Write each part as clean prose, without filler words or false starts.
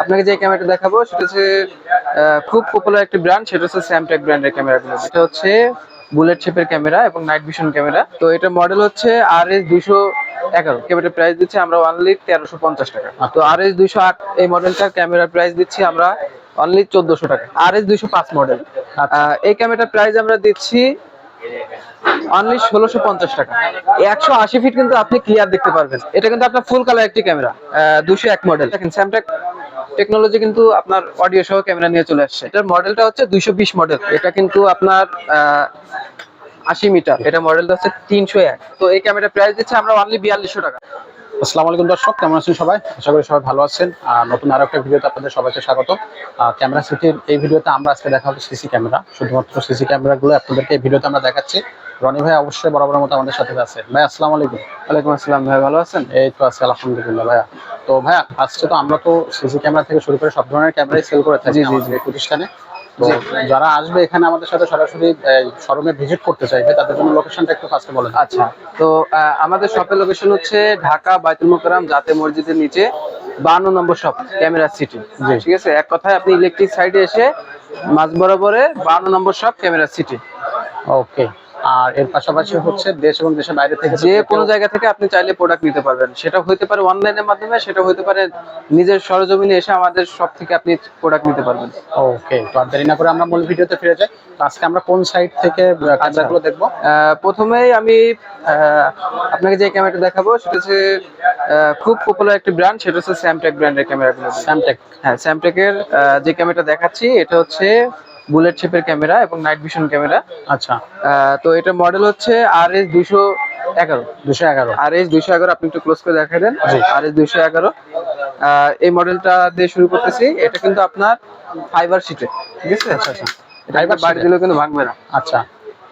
আপনাকে যে ক্যামেরাটা দেখাবো সেটা হচ্ছে খুব পপুলার একটি ব্র্যান্ড, সেটা হচ্ছে স্যামটেক ব্র্যান্ডের ক্যামেরাগুলো। এটা হচ্ছে বুলেট শেপের ক্যামেরা এবং নাইট ভিশন ক্যামেরা। তো এটা মডেল হচ্ছে RS211। ক্যামেরার প্রাইস দিচ্ছি আমরা অনলি 1350 টাকা। তো RS208 এই মডেলটার ক্যামেরার প্রাইস দিচ্ছি আমরা অনলি 1400 টাকা। RS205 মডেল এই ক্যামেরার প্রাইস আমরা দিচ্ছি অনলি 1650 টাকা। 180 ফিট কিন্তু আপনি ক্লিয়ার দেখতে পারবেন। এটা কিন্তু আপনার ফুল কালার একটি ক্যামেরা, 201 মডেল। দেখেন স্যামটেক টেকনোলজি কিন্তু আপনার অডিও সহ ক্যামেরা নিয়ে চলে আসছে। এটার মডেলটা হচ্ছে 220 মডেল। এটা কিন্তু আপনার 80 মিটার। এটা মডেলটা হচ্ছে 301। তো এই ক্যামেরার প্রাইস দিচ্ছে আমরা অনলি 4200 টাকা। আসসালামু আলাইকুম দর্শক, কেমন আছেন সবাই? আশা করি সবাই ভালো আছেন। নতুন আরো একটা ভিডিওতে আপনাদের সবাইকে স্বাগত। ক্যামেরা সিটির এই ভিডিওতে আমরা আজকে দেখাবো সিসি ক্যামেরা। শুধুমাত্র সিসি ক্যামেরাগুলো আপনাদেরকে এই ভিডিওতে আমরা দেখাচ্ছি। রনি ভাই অবশ্যই বরাবর মতো আমাদের সাথে আছে। ভাই আসসালামু আলাইকুম। ওয়ালাইকুম আসসালাম ভাই, ভালো আছেন? এই তো আছি আলহামদুলিল্লাহ ভাইয়া। তো ভাইয়া আজকে তো আমরা তো সিসি ক্যামেরা থেকে শুরু করে সব ধরনের ক্যামেরাই সেল করে থাকি আমাদের এই প্রতিষ্ঠানে। তো যারা আসবে এখানে আমাদের সাথে সরাসরি শোরুমে ভিজিট করতে চাইবে, তাদের জন্য লোকেশনটা একটু ফার্স্টে বলেন। আচ্ছা, তো আমাদের শপের লোকেশন হচ্ছে ঢাকা বাইতুল মোকাররম জাতে মসজিদের নিচে 52 নম্বর শপ, ক্যামেরা সিটি। ঠিক আছে, এক কথায় আপনি ইলেকট্রিক সাইডে এসে মাঝ বরাবরে 52 নম্বর শপ, ক্যামেরা সিটি। ওকে। আর এর পাশাপাশি হচ্ছে দেশ এবং দেশের বাইরে থেকে যে কোনো জায়গা থেকে আপনি চাইলে প্রোডাক্ট নিতে পারবেন। সেটা হতে পারে অনলাইনের মাধ্যমে, সেটা হতে পারে নিজের সরজমিনে এসে আমাদের শপ থেকে আপনি প্রোডাক্ট নিতে পারবেন। ওকে, তো আর দেরি না করে আমরা মূল ভিডিওতে ফিরে যাই। আজকে আমরা কোন সাইট থেকে ক্যামেরাগুলো দেখব? প্রথমেই আমি আপনাকে যে ক্যামেরাটা দেখাবো সেটা হচ্ছে খুব পপুলার একটি ব্র্যান্ড, সেটা হচ্ছে স্যামটেক ব্র্যান্ডের ক্যামেরাগুলো। স্যামটেক? হ্যাঁ, স্যামটেকের যে ক্যামেরাটা দেখাচ্ছি এটা হচ্ছে বুলেট শেপের ক্যামেরা এবং নাইট ভিশন ক্যামেরা। আচ্ছা, তো এটা মডেল হচ্ছে RS211। RS211 আপনি একটু ক্লোজ করে দেখাই দেন। RS211 এই মডেলটা দিয়ে শুরু করতেছি। এটা কিন্তু আপনার ফাইবার শিটে, ঠিক আছে? আচ্ছা আচ্ছা, ফাইবার বাড়ি দিলেও কিন্তু ভাঙবে না। আচ্ছা।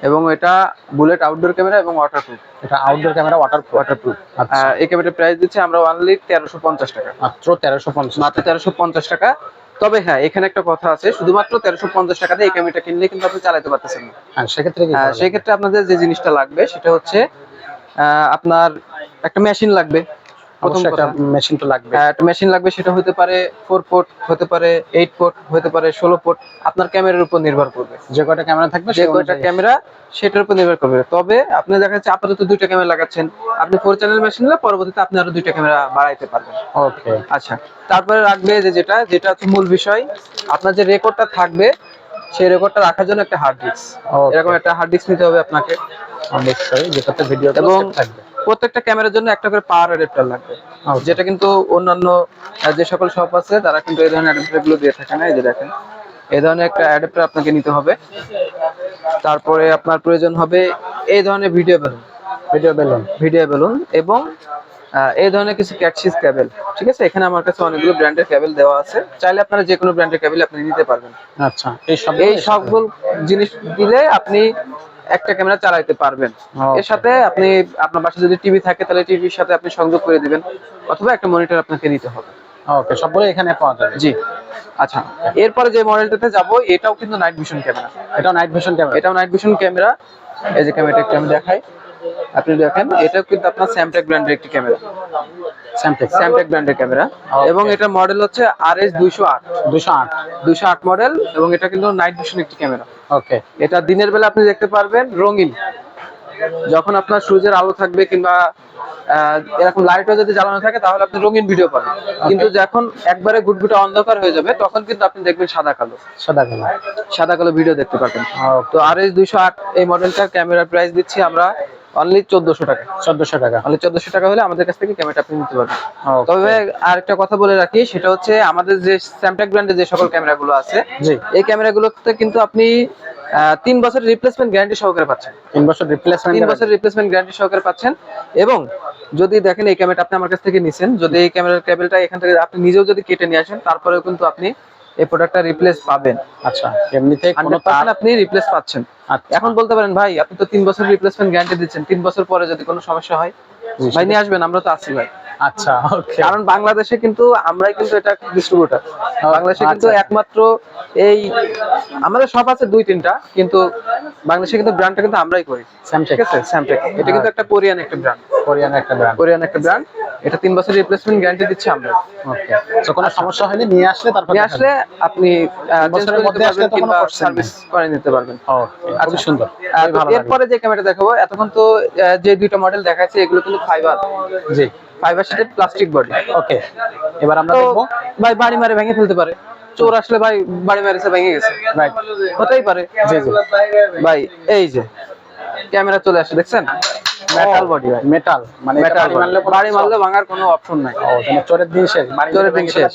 এবং এটা বুলেট আউটডোর ক্যামেরা এবং ওয়াটারপ্রুফ। এটা আউটডোর ক্যামেরা, ওয়াটারপ্রুফ। আচ্ছা, এই ক্যামেরার প্রাইস দিচ্ছি আমরা অনলি 1350 টাকা। মাত্র 1350? মাত্র 1350 টাকা। তবে হ্যাঁ, এখানে একটা কথা আছে, শুধুমাত্র 1350 টাকা দিয়ে এই ক্যামেরাটা কিনলে কিন্তু আপনি চালাতে পারতেছেন না। হ্যাঁ, সেক্ষেত্রে কি? সেক্ষেত্রে আপনাদের যে জিনিসটা লাগবে সেটা হচ্ছে আপনার একটা মেশিন লাগবে। প্রথম একটা মেশিন তো লাগবে। একটা মেশিন লাগবে, সেটা হতে পারে 4 পোর্ট, হতে পারে 8 পোর্ট, হতে পারে 16 পোর্ট। আপনার ক্যামেরার উপর নির্ভর করবে। যে কয়টা ক্যামেরা থাকবে, যে কয়টা ক্যামেরা সেটার উপর নির্ভর করবে। তবে আপনি দেখা যাচ্ছে আপাতত 2টা ক্যামেরা লাগাচ্ছেন, আপনি 4 চ্যানেল মেশিন নিলে পরবর্তীতে আপনি আরো 2টা ক্যামেরা বাড়াইতে পারবেন। ওকে। আচ্ছা, তারপরে রাখবে যেটা হচ্ছে মূল বিষয়, আপনার যে রেকর্ডটা থাকবে সেই রেকর্ডটা রাখার জন্য একটা হার্ড ডিস্ক। এরকম একটা হার্ড ডিস্ক নিতে হবে আপনাকে অবশ্যই, যেটাতে ভিডিও এবং থাকবে। প্রত্যেকটা ক্যামেরার জন্য একটা করে পাওয়ার অ্যাডাপ্টার লাগবে, যেটা কিন্তু অন্যান্য যে সকল শপ আছে তারা কিন্তু এই ধরনের অ্যাডাপ্টার গুলো দিয়ে থাকে না। এই যে দেখেন, এই ধরনের একটা অ্যাডাপ্টার আপনাকে নিতে হবে। তারপরে আপনার প্রয়োজন হবে এই ধরনের ভিডিও বেলুন এবং এই ধরনের কিছু ক্যাটসিস কেবল। ঠিক আছে, এখানে আমার কাছে অনেকগুলো ব্র্যান্ডের কেবল দেওয়া আছে, চাইলে আপনারা যে কোনো ব্র্যান্ডের কেবল আপনি নিতে পারবেন। আচ্ছা, এই সবগুলো জিনিস দিলে আপনি একটা ক্যামেরা চালাতে পারবেন। এর সাথে আপনি আপনার বাসায় যদি টিভি থাকে তাহলে টিভির সাথে আপনি সংযোগ করে দিবেন, অথবা একটা মনিটর আপনাকে নিতে হবে। ওকে, সবগুলো এখানে পাওয়া যাবে? জি। আচ্ছা, এরপরে যে মডেলটাতে যাব এটাও কিন্তু নাইট ভিশন ক্যামেরা। এটাও নাইট ভিশন ক্যামেরা। এই যে ক্যামেরাটা একটু আমি দেখাই, আপনি দেখেন, এটাও কিন্তু আপনার স্যামটেক ব্র্যান্ডের একটি ক্যামেরা। স্যামটেক ব্র্যান্ডের ক্যামেরা এবং এটা মডেল হচ্ছে RS208 মডেল এবং এটা কিন্তু নাইট ভিশন একটি ক্যামেরা। ওকে। এটা দিনের বেলা আপনি দেখতে পারবেন রঙিন, যখন আপনার সূর্যের আলো থাকবে কিংবা এরকম লাইটও যদি জ্বালানো থাকে তাহলে আপনি রঙিন ভিডিও পাবেন। কিন্তু যখন একবারে গুটগুটা অন্ধকার হয়ে যাবে তখন কিন্তু আপনি দেখবেন সাদা কালো ভিডিও দেখতে পারবেন। তো RS208 এই মডেলটার ক্যামেরার প্রাইস দিচ্ছি আমরা অনলি 1400 টাকা। 1400 টাকা? অনলি 1400 টাকা হলে আমাদের কাছ থেকে ক্যামেরাটা আপনি নিতে পারবেন। তবে আরেকটা কথা বলে রাখি, সেটা হচ্ছে আমাদের যে স্যামটেক ব্র্যান্ডের যে সকল ক্যামেরাগুলো আছে, এই ক্যামেরাগুলোতে কিন্তু আপনি 3 বছরের রিপ্লেসমেন্ট গ্যারান্টি সহকারে পাচ্ছেন। 3 বছর রিপ্লেসমেন্ট গ্যারান্টি সহকারে পাচ্ছেন। এবং যদি দেখেন এই ক্যামেরাটা আপনি আমার কাছ থেকে নিছেন, যদি এই ক্যামেরার কেবলটা এখান থেকে আপনি নিজেও যদি কেটে নিয়ে আসেন, তারপরেও কিন্তু আপনি এই প্রোডাক্টটা রিপ্লেস পাবেন। আচ্ছা, এমনিতে কোনো তার আপনি রিপ্লেস পাচ্ছেন। এখন বলতে পারেন ভাই আপনি তো 3 বছর রিপ্লেসমেন্ট গ্যারান্টি দিচ্ছেন, 3 বছর পরে যদি কোনো সমস্যা হয় ভাই নিয়ে আসবেন, আমরা তো আছি ভাই। আচ্ছা, ওকে। কারণ বাংলাদেশে কিন্তু আমরাই কিন্তু এটা ডিস্ট্রিবিউটর, বাংলাদেশে কিন্তু আচ্ছা। একমাত্র এই, আমাদের সব আছে 2-3টা, কিন্তু বাংলাদেশে কিন্তু ব্র্যান্ডটা কিন্তু আমরাই করি। স্যামটেক, ঠিক আছে, স্যামটেক এটা কিন্তু একটা কোরিয়ান একটা ব্র্যান্ড, কোরিয়ান একটা ব্র্যান্ড। কোরিয়ান একটা ব্র্যান্ড। এটা 3 বছর রিপ্লেসমেন্ট গ্যারান্টি দিচ্ছি আমরা। ওকে, তো কোনো সমস্যা হলে নিয়ে আসলে তারপর নিয়ে আসলে আপনি বছরের মধ্যে আসলে তো কোনো question সার্ভিস করে নিতে পারবেন। ওকে, খুব সুন্দর। তো ভালো লাগলো। এরপরে যে ক্যামেরা দেখাবো, এতক্ষণ তো যে দুইটা মডেল দেখাচ্ছি এগুলো কিন্তু জি, ফাইবার শিটেড প্লাস্টিক বডি। ওকে, এবার আমরা তো দেখবো। ভাই বাড়ি মারে ভেঙে ফেলতে পারে, চোর আসলে ভাই বাড়ি মারেছে ভেঙে গেছে, রাইট, হতেই পারে। জি জি, ভাই এই যে ক্যামেরা চলে আসে, দেখছেন? মেটাল বডি ভাই, মেটাল, মানে এটা মেটাল বাড়ি মারলে কোনো ভাঙার কোনো অপশন নাই। চোরের দিন শেষ, বাড়ি চোরের দিন শেষ।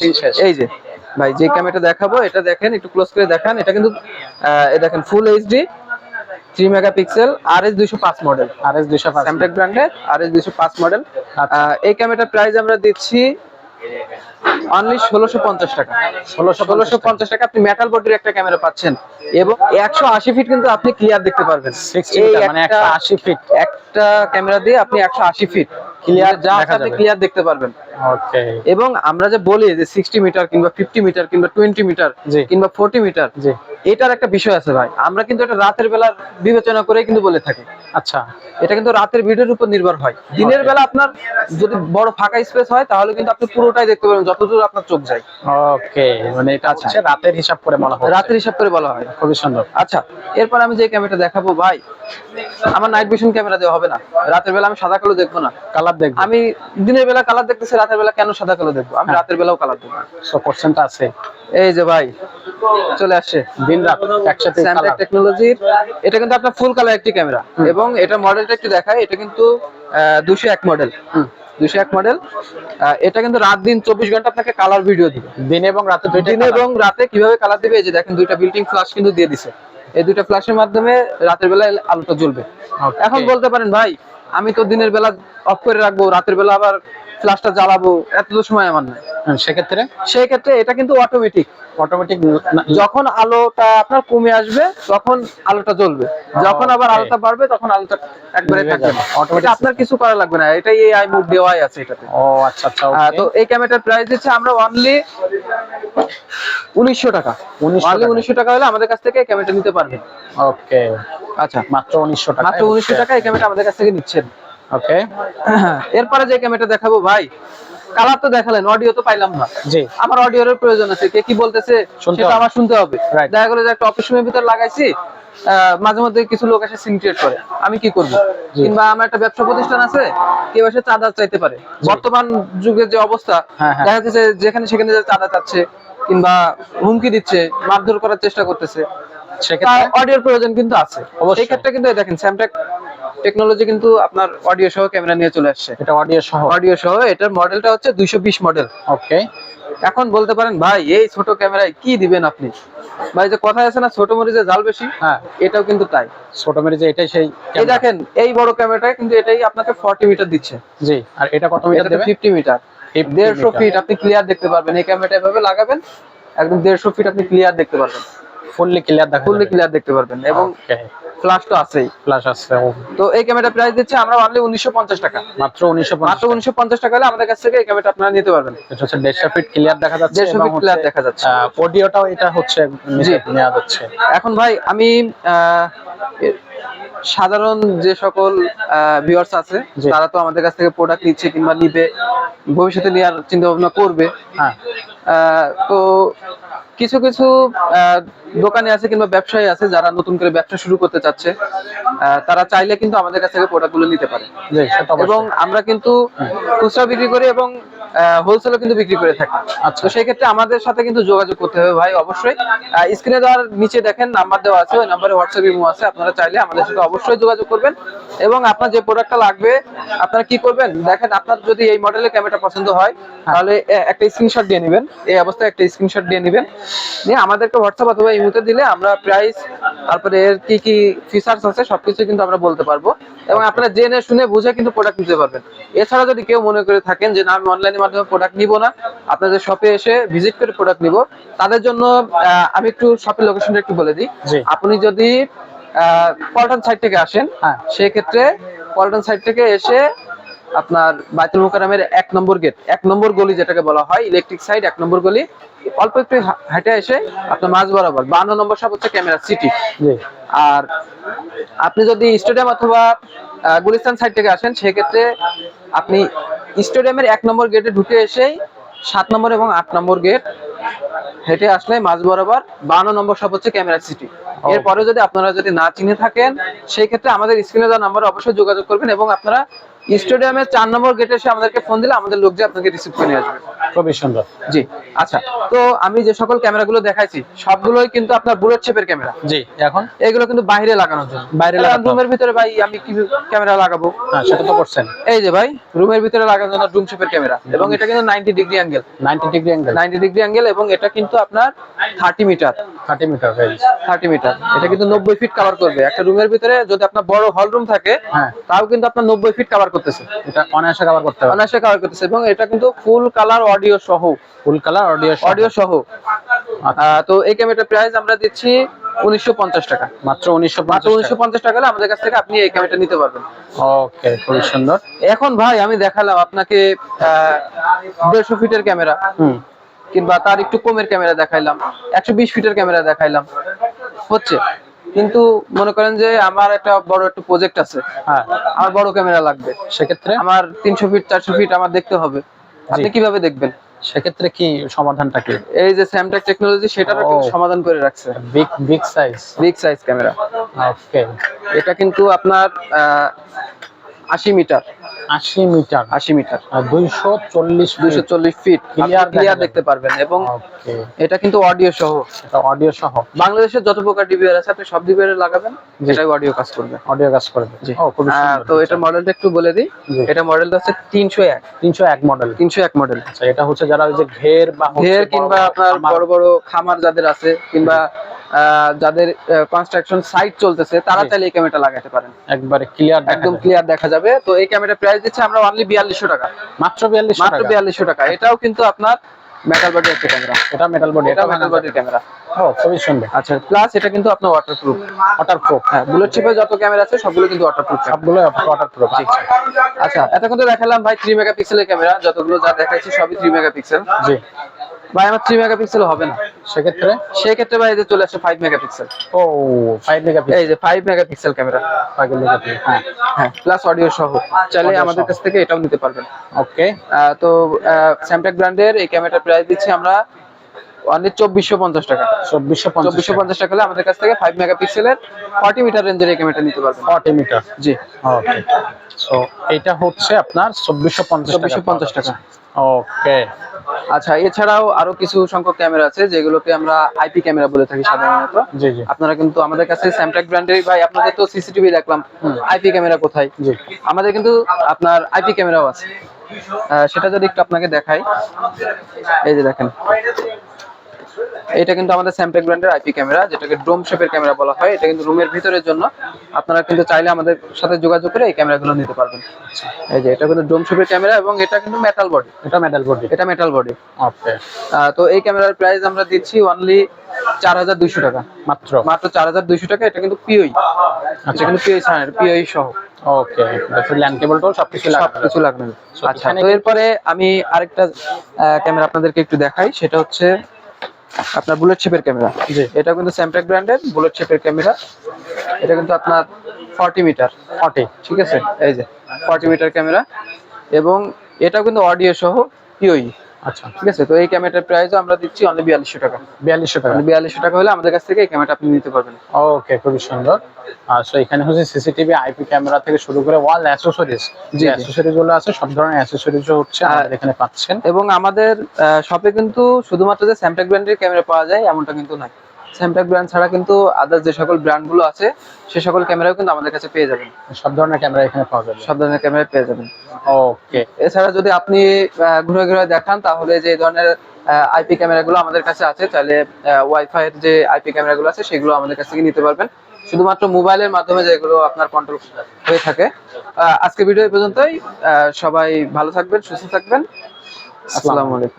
এই যে ভাই যে ক্যামেরাটা দেখাবো, এটা দেখেন, একটু ক্লোজ করে দেখান। এটা কিন্তু এই দেখেন full HD 3 megapixel RS 205 model, RS 205 স্যামটেক ব্র্যান্ডের RS 205 মডেল। এই ক্যামেরাটার প্রাইস আমরা দিচ্ছি অনলি 1650 টাকা। 1650 টাকা আপনি মেটাল বডির একটা ক্যামেরা পাচ্ছেন, এবং 180 ফিট কিন্তু আপনি ক্লিয়ার দেখতে পারবেন। 60 মিটার মানে 180 ফিট একটা ক্যামেরা দিয়ে আপনি 180 ফিট ক্লিয়ার যা দেখা আপনি যাবে। ক্লিয়ার দেখতে পারবেন। ওকে, এবং আমরা যে বলি যে 60 মিটার কিংবা 50 মিটার কিংবা 20 মিটার জি। কিংবা 40 মিটার, জি, এটার একটা বিষয় আছে ভাই, আমরা কিন্তু এটা রাতের বেলা বিবেচনা করে কিন্তু বলে থাকি। আচ্ছা, এটা কিন্তু রাতের ভিডিওর উপর নির্ভর হয়। দিনের বেলা আপনার যদি বড় ফাঁকা স্পেস হয় তাহলে কিন্তু আপনি পুরোটাই দেখতে পারবেন যতদূর আপনার চোখ যায়। ওকে, মানে এটা হচ্ছে রাতের হিসাব করে বলা হয়, রাতের হিসাব করে বলা হয়। খুবই সুন্দর। আচ্ছা, এরপর আমি যে ক্যামেরাটা দেখাবো ভাই, আমার নাইট ভিশন ক্যামেরা দেওয়া হবে না। রাতের বেলা আমি সাদা কালো দেখবো না, কালার দেখবো। আমি দিনের বেলা কালার দেখতেছি, রাতের বেলা কেন সাদা কালো দেখবো? আমি রাতের বেলাও কালার দেখবো। সো কোশ্চেনটা আছে, এই যে ভাই চলে আসছে দিন রাত একসাথে স্যামটেক কালার। টেকনোলজির, এটা কিন্তু আপনার ফুল কালার একটি ক্যামেরা, এবং এটা মডেলটা একটু দেখায়। এটা কিন্তু 201 মডেল, 201 মডেল। এটা কিন্তু রাত দিন 24 ঘন্টা আপনাকে কালার ভিডিও দিবে। দিনে এবং রাতে দুইটা দিনে এবং রাতে কিভাবে কালার দিবে, এই যে দেখেন দুইটা বিল্টিং ফ্ল্যাশ কিন্তু দিয়ে দিছে। এই দুইটা ফ্ল্যাশের মাধ্যমে রাতের বেলা আলোটা জ্বলবে। Okay. এখন বলতে পারেন ভাই আমি তো দিনের বেলা অফ করে রাখবো, রাতের বেলা আবার ফ্ল্যাশটা জ্বালাবো, এত তো সময় আমার নাই। সেক্ষেত্রে সেই ক্ষেত্রে এটা কিন্তু অটোমেটিক, অটোমেটিক যখন আলোটা আপনার কমে আসবে তখন আলোটা জ্বলবে, যখন আবার আলোটা বাড়বে তখন আলোটা একবারে নিভে থাকবে যাবে। না। Automatic এটা আপনার কিছু করা লাগবে না, এটাই AI মোড দেওয়াই আছে এটাতে। ও আচ্ছা আচ্ছা, তো এই ক্যামেরাটার প্রাইস দিচ্ছে আমরা অনলি 1900 টাকা। 1900 টাকা হলে আমাদের কাছ থেকে এই ক্যামেরাটা নিতে পারবেন। ওকে, আচ্ছা, মাত্র 1900 টাকা, মাত্র 1900 টাকা এই ক্যামেরাটা আমাদের কাছ থেকে নিচ্ছেন। ওকে, এরপরে যে ক্যামেরাটা দেখাবো ভাই, কালার তো দেখালেন, অডিও তো পাইলাম না। জি, আমার অডিওর প্রয়োজন আছে, কে কি বলতেছে শুনতে সেটা হবে। আমার শুনতে হবে। Right. দেখা গেলো যে একটা অফিস রুমের ভিতর লাগাইছি, মাঝে মধ্যে কিছু লোক এসে সিন ক্রিয়েট করে, আমি কি করব? জি। কিংবা আমার একটা ব্যবসা প্রতিষ্ঠান আছে, কেউ এসে চাঁদা চাইতে পারে। বর্তমান যুগের যে অবস্থা, হ্যাঁ, হ্যাঁ। দেখা যাচ্ছে যেখানে সেখানে যে চাঁদা চাচ্ছে কিংবা হুমকি দিচ্ছে, মারধর করার চেষ্টা করতেছে, সেক্ষেত্রে অডিওর প্রয়োজন কিন্তু আছে। অবশ্যই। সেই ক্ষেত্রে কিন্তু এই দেখেন স্যামটেক টেকনোলজি কিন্তু আপনার অডিও সহ ক্যামেরা নিয়ে চলে আসছে। এটা অডিও সহ, অডিও সহ, এটার মডেলটা হচ্ছে 220 মডেল। ওকে, এখন বলতে পারেন ভাই এই ছোট ক্যামেরায় কি দিবেন আপনি? ভাই যে কথা আছে না, ছোট মরিচে জাল বেশি, হ্যাঁ, এটাও কিন্তু তাই। ছোট মেরে যে এটাই সেই এই ক্যামেরা। দেখেন এই বড় ক্যামেরাটা কিন্তু এটাই আপনাকে 40 মিটার দিচ্ছে, জি, আর এটা কত মিটার এটাতে দেবে? 50 মিটার, 150 ফিট আপনি ক্লিয়ার দেখতে পারবেন। এই ক্যামেরাটা এভাবে লাগাবেন, একদম 150 ফিট আপনি ক্লিয়ার দেখতে পারবেন, ফুললি ক্লিয়ার দেখা ফুললি যাবে। ক্লিয়ার দেখতে পারবেন, এবং ওকে, ফ্ল্যাশ তো আছেই। ফ্ল্যাশ আছে। তো এই ক্যামেরার প্রাইস দিচ্ছে আমরা অনলি 1950 টাকা। মাত্র 1950, মাত্র 1950 টাকা হলে আমাদের কাছ থেকে এই ক্যামেরাটা আপনারা নিতে পারবেন। এটা হচ্ছে 150 ফিট ক্লিয়ার দেখা যাচ্ছে, 150 ফিট ক্লিয়ার দেখা যাচ্ছে। অডিওটাও এটা হচ্ছে জি। নেওয়া যাচ্ছে। এখন ভাই আমি সাধারণ যে সকল ভিউয়ার্স আছে, জি। তারা তো আমাদের কাছ থেকে প্রোডাক্ট নিচ্ছে কিংবা নিবে, ভবিষ্যতে নেওয়ার চিন্তা ভাবনা করবে। হ্যাঁ, তো কিছু কিছু দোকানে আছে কিংবা ব্যবসায়ী আছে যারা নতুন করে ব্যবসা শুরু করতে চাচ্ছে, তারা চাইলে কিন্তু আমাদের কাছ থেকে প্রোডাক্টগুলো নিতে পারে। জি, সেটা অবশ্যই। এবং আমরা কিন্তু খুচরা বিক্রি করি এবং হোলসেলও কিন্তু বিক্রি করে থাকি। আচ্ছা। তো সেই ক্ষেত্রে আমাদের সাথে কিন্তু যোগাযোগ করতে হবে ভাই, অবশ্যই। স্ক্রিনে দেওয়ার নিচে দেখেন নাম্বার দেওয়া আছে, ওই নাম্বারে হোয়াটসঅ্যাপ ইমো আছে, আপনারা চাইলে আমাদের সাথে অবশ্যই যোগাযোগ করবেন। এবং আপনার যে প্রোডাক্টটা লাগবে আপনারা কি করবেন, দেখেন আপনার যদি এই মডেলের ক্যামেরাটা পছন্দ হয় তাহলে একটা স্ক্রিনশট দিয়ে নেবেন, এই অবস্থায় একটা স্ক্রিনশট দিয়ে নেবেন, নিয়ে আমাদেরকে হোয়াটসঅ্যাপ অথবা ইমোতে দিলে আমরা প্রাইস, তারপরে এর কি কি ফিচার্স আছে সবকিছু কিন্তু আমরা বলতে পারবো, এবং আপনারা জেনে শুনে বুঝে কিন্তু প্রোডাক্ট নিতে পারবেন। এছাড়া যদি কেউ মনে করে থাকেন যে না আমি অনলাইনের মাধ্যমে প্রোডাক্ট নিব না, আপনাদের শপে এসে ভিজিট করে প্রোডাক্ট নিব, তাদের জন্য আমি একটু শপের লোকেশনটা একটু বলে দিই। জি। আপনি যদি পল্টন সাইড থেকে আসেন, হ্যাঁ। সেই ক্ষেত্রে পল্টন সাইড থেকে এসে আপনার বাইতুল মোকাররমের 1 নম্বর গেট, 1 নম্বর গলি যেটাকে বলা হয়, ইলেকট্রিক সাইড 1 নম্বর গলি, অল্প একটু হেঁটে এসে আপনার মাঝ বরাবর 52 নম্বর শপ হচ্ছে ক্যামেরা সিটি। জি। আর আপনি যদি স্টেডিয়াম অথবা গুলিস্তান সাইড থেকে আসেন, সেক্ষেত্রে আপনি স্টেডিয়ামের 1 নম্বর গেটে ঢুকে এসেই 7 নম্বর এবং 8 নম্বর গেট হেঁটে আসলে মাঝ বরাবর 52 নম্বর শপ হচ্ছে ক্যামেরা সিটি। এরপরে যদি আপনারা যদি না চিনে থাকেন, সেই ক্ষেত্রে আমাদের স্ক্রিনে দেওয়া নাম্বারে অবশ্যই যোগাযোগ করবেন এবং আপনারা স্টেডিয়ামের 4 নম্বর গেটে এসে আমাদেরকে ফোন দিলে আমাদের লোক যে আপনাকে রিসিভ করে নিয়ে আসবে। খুবই সুন্দর। জি। আচ্ছা, তো আমি যে সকল ক্যামেরাগুলো দেখাইছি সবগুলোই কিন্তু আপনার বুলেট শেপের ক্যামেরা। জি। এখন এগুলো কিন্তু বাইরে লাগানোর জন্য, বাইরে লাগাতে হবে। রুমের ভিতরে ভাই আমি কি ক্যামেরা লাগাবো? হ্যাঁ, সেটা তো করছেন। এই যে ভাই রুমের ভিতরে লাগানোর জন্য ডুম শেপের ক্যামেরা, এবং এটা কিন্তু 90 degree angle, 90 degree angle, 90 degree angle, এবং এটা কিন্তু আপনার 30 মিটার, 30 মিটার রেঞ্জ, 30 মিটার। এটা কিন্তু 90 ফিট কভার করবে একটা রুমের ভিতরে। যদি আপনার বড় হল রুম থাকে, হ্যাঁ, তাও কিন্তু আপনার 90 ফিট কভার করতেছে, এটা অনায়াসে কভার করতে হবে। অনায়াসে কভার করতেছে। এবং এটা কিন্তু ফুল কালার অডিও সহ, ফুল কালার অডিও সহ। তো এই ক্যামেরাটার প্রাইস আমরা দিচ্ছি 1950 টাকা, মাত্র মাত্র 1950 টাকা হলে আমাদের কাছ থেকে আপনি এই ক্যামেরাটা নিতে পারবেন। ওকে, খুবই সুন্দর। এখন ভাই আমি দেখালাম আপনাকে 150 ফিটের ক্যামেরা, কিংবা তার একটু কমের ক্যামেরা দেখাইলাম, 120 ফিটের ক্যামেরা দেখাইলাম, হচ্ছে। কিন্তু মনে করেন যে আমার একটা বড় একটা প্রজেক্ট আছে, হ্যাঁ, আমার বড় ক্যামেরা লাগবে, সেক্ষেত্রে আমার 300 ফিট 400 ফিট আমার দেখতে হবে। আপনি কিভাবে দেখবেন? সেক্ষেত্রে কি সমাধানটা কি? এই যে স্যামটেক টেকনোলজি সেটারও কিন্তু সমাধান করে রাখছে, বিগ সাইজ ক্যামেরা। ওকে, এটা কিন্তু আপনার 80 metre, 80 metre, 80 metre, 240 feet clear দেখা দেখতে পারবেন। এবং ওকে, এটা কিন্তু অডিও সহ, এটা অডিও সহ। বাংলাদেশের যত প্রকার ডিভিআর আছে আপনি সব ডিভিআর লাগাবেন, এটাই অডিও কাজ করবে, অডিও কাজ করবে। জি। ও, খুবই সুন্দর। তো এটা মডেলটা একটু বলে দিই। জি। এটা মডেলটা হচ্ছে 301 মডেল। 301 মডেল। আচ্ছা, এটা হচ্ছে যারা ওই যে ঘের বা ঘের কিংবা আপনার বড় বড় খামার যাদের আছে, কিংবা যাদের কনস্ট্রাকশন সাইট চলতেছে, তারা চাইলে এই ক্যামেরাটা লাগাতে পারেন, একবারে ক্লিয়ার, একদম ক্লিয়ার দেখা যাবে। তো এই ক্যামেরার প্রাইস দিচ্ছে আমরা অনলি 4200 টাকা, মাত্র 4200 টাকা। এটাও কিন্তু আপনার মেটাল বডি একটা ক্যামেরা, এটা মেটাল বডি, এটা মেটাল বডির ক্যামেরা। ও, খুবই সুন্দর। আচ্ছা, প্লাস এটা কিন্তু আপনার ওয়াটারপ্রুফ। হ্যাঁ, বুলেট শিপে যত ক্যামেরা আছে সবগুলো কিন্তু ওয়াটারপ্রুফ, সবগুলো ওয়াটারপ্রুফ। আচ্ছা, এতক্ষণ তো দেখালাম ভাই 3 মেগাপিক্সেলের ক্যামেরা, যতগুলো যা দেখাইছি সবই 3 মেগাপিক্সেল। জি। ভাই আমার 3 মেগাপিক্সেল হবে না, সেক্ষেত্রে ভাই এই যে চলে আসছে 5 মেগাপিক্সেল। ও, 5 মেগাপিক্সেল, এই যে 5 মেগাপিক্সেল ক্যামেরা, 5 মেগাপিক্সেল। হ্যাঁ, হ্যাঁ, প্লাস অডিও সহ, চাইলে আমাদের কাছ থেকে এটাও নিতে পারবেন। ওকে। তো স্যামটেক ব্র্যান্ডের এই ক্যামেরাটার প্রাইস দিচ্ছি আমরা অনলি 2450 টাকা। 2450 টাকা হলে আমাদের কাছ থেকে 5 মেগাপিক্সেলের 40 মিটার রেঞ্জের এই ক্যামেরাটা নিতে পারবেন। 40 মিটার, জি। ওকে। সো এটা হচ্ছে আপনার 2450 টাকা। ওকে। আচ্ছা, এছাড়াও আরো কিছু সংখ্যক ক্যামেরা আছে যেগুলোকে আমরা আইপি ক্যামেরা বলে থাকি সাধারণত। জি জি। আপনারা কিন্তু আমাদের কাছে স্যামটেক ব্র্যান্ডের, ভাই আপনাদের তো সিসিটিভি দেখলাম, আইপি ক্যামেরা কোথায়? জি। আমাদের কিন্তু আপনার আইপি ক্যামেরাও আছে, সেটা যদি একটু আপনাকে দেখাই। এই যে দেখেন, এটা কিন্তু আমাদের স্যামটেক ব্র্যান্ডের আইপি ক্যামেরা, যেটাকে ডোম শেপের ক্যামেরা বলা হয়। এটা কিন্তু রুমের ভিতরের জন্য, আপনারা কিন্তু চাইলে আমাদের সাথে যোগাযোগ করে এই ক্যামেরাগুলো নিতে পারবেন। এই যে এটা কিন্তু ডোম শেপের ক্যামেরা, এবং এটা কিন্তু মেটাল বডি, এটা মেটাল বডি। ওকে। তো এই ক্যামেরার প্রাইস আমরা দিচ্ছি অনলি 4200 টাকা, মাত্র 4200 টাকা। এটা কিন্তু পিওই, আচ্ছা, কিন্তু পিওই ছাড়া, পিওই সহ। ওকে, এটা ল্যান্ড কেবলটাও সবকিছু লাগবে। আচ্ছা, তো এরপরে আমি আরেকটা ক্যামেরা আপনাদেরকে একটু দেখাই, সেটা হচ্ছে আপনার বুলেট শেপের ক্যামেরা। এটা কিন্তু স্যামটেক ব্র্যান্ডের বুলেট শেপের ক্যামেরা। এটা কিন্তু আপনার 40 মিটার, ঠিক আছে, এই যে 40 মিটার ক্যামেরা, এবং এটা কিন্তু অডিও সহ পিওই। আচ্ছা, ঠিক আছে। তো এই ক্যামেরাটার প্রাইসও আমরা দিচ্ছি অনলি 4200 টাকা। 4200 টাকা হলে আমাদের কাছ থেকে এই ক্যামেরাটা আপনি নিতে পারবেন। ওকে, খুবই সুন্দর। সো এখানে হচ্ছে সিসিটিভি, আইপি ক্যামেরা থেকে শুরু করে ওয়াল অ্যাকসেসরিজ, যে অ্যাকসেসরিজ গুলো আছে, সব ধরনের অ্যাকসেসরিজও হচ্ছে আমাদের এখানে পাচ্ছেন। এবং আমাদের শপে কিন্তু শুধুমাত্র যে স্যামটেক ব্র্যান্ডের ক্যামেরা পাওয়া যায় এমনটা কিন্তু নয়। স্যামটেক ব্র্যান্ড ছাড়া কিন্তু আদার্স যে সকল ব্র্যান্ডগুলো আছে সে সকল ক্যামেরাও কিন্তু আমাদের কাছে পেয়ে যাবেন। সব ধরনের ক্যামেরা এখানে পাওয়া যাবে, সব ধরনের ক্যামেরা পেয়ে যাবেন। ওকে। এছাড়া যদি আপনি ঘুরে ঘুরে দেখান, তাহলে যে ধরনের আইপি ক্যামেরাগুলো আমাদের কাছে আছে, চাইলে ওয়াইফাই এর যে আইপি ক্যামেরাগুলো আছে সেগুলো আমাদের কাছ থেকে নিতে পারবেন, শুধুমাত্র মোবাইলের মাধ্যমে যেগুলো আপনার কন্ট্রোল হয়ে থাকে। আজকে ভিডিও এই পর্যন্তই। সবাই ভালো থাকবেন, সুস্থ থাকবেন। আসসালামু আলাইকুম।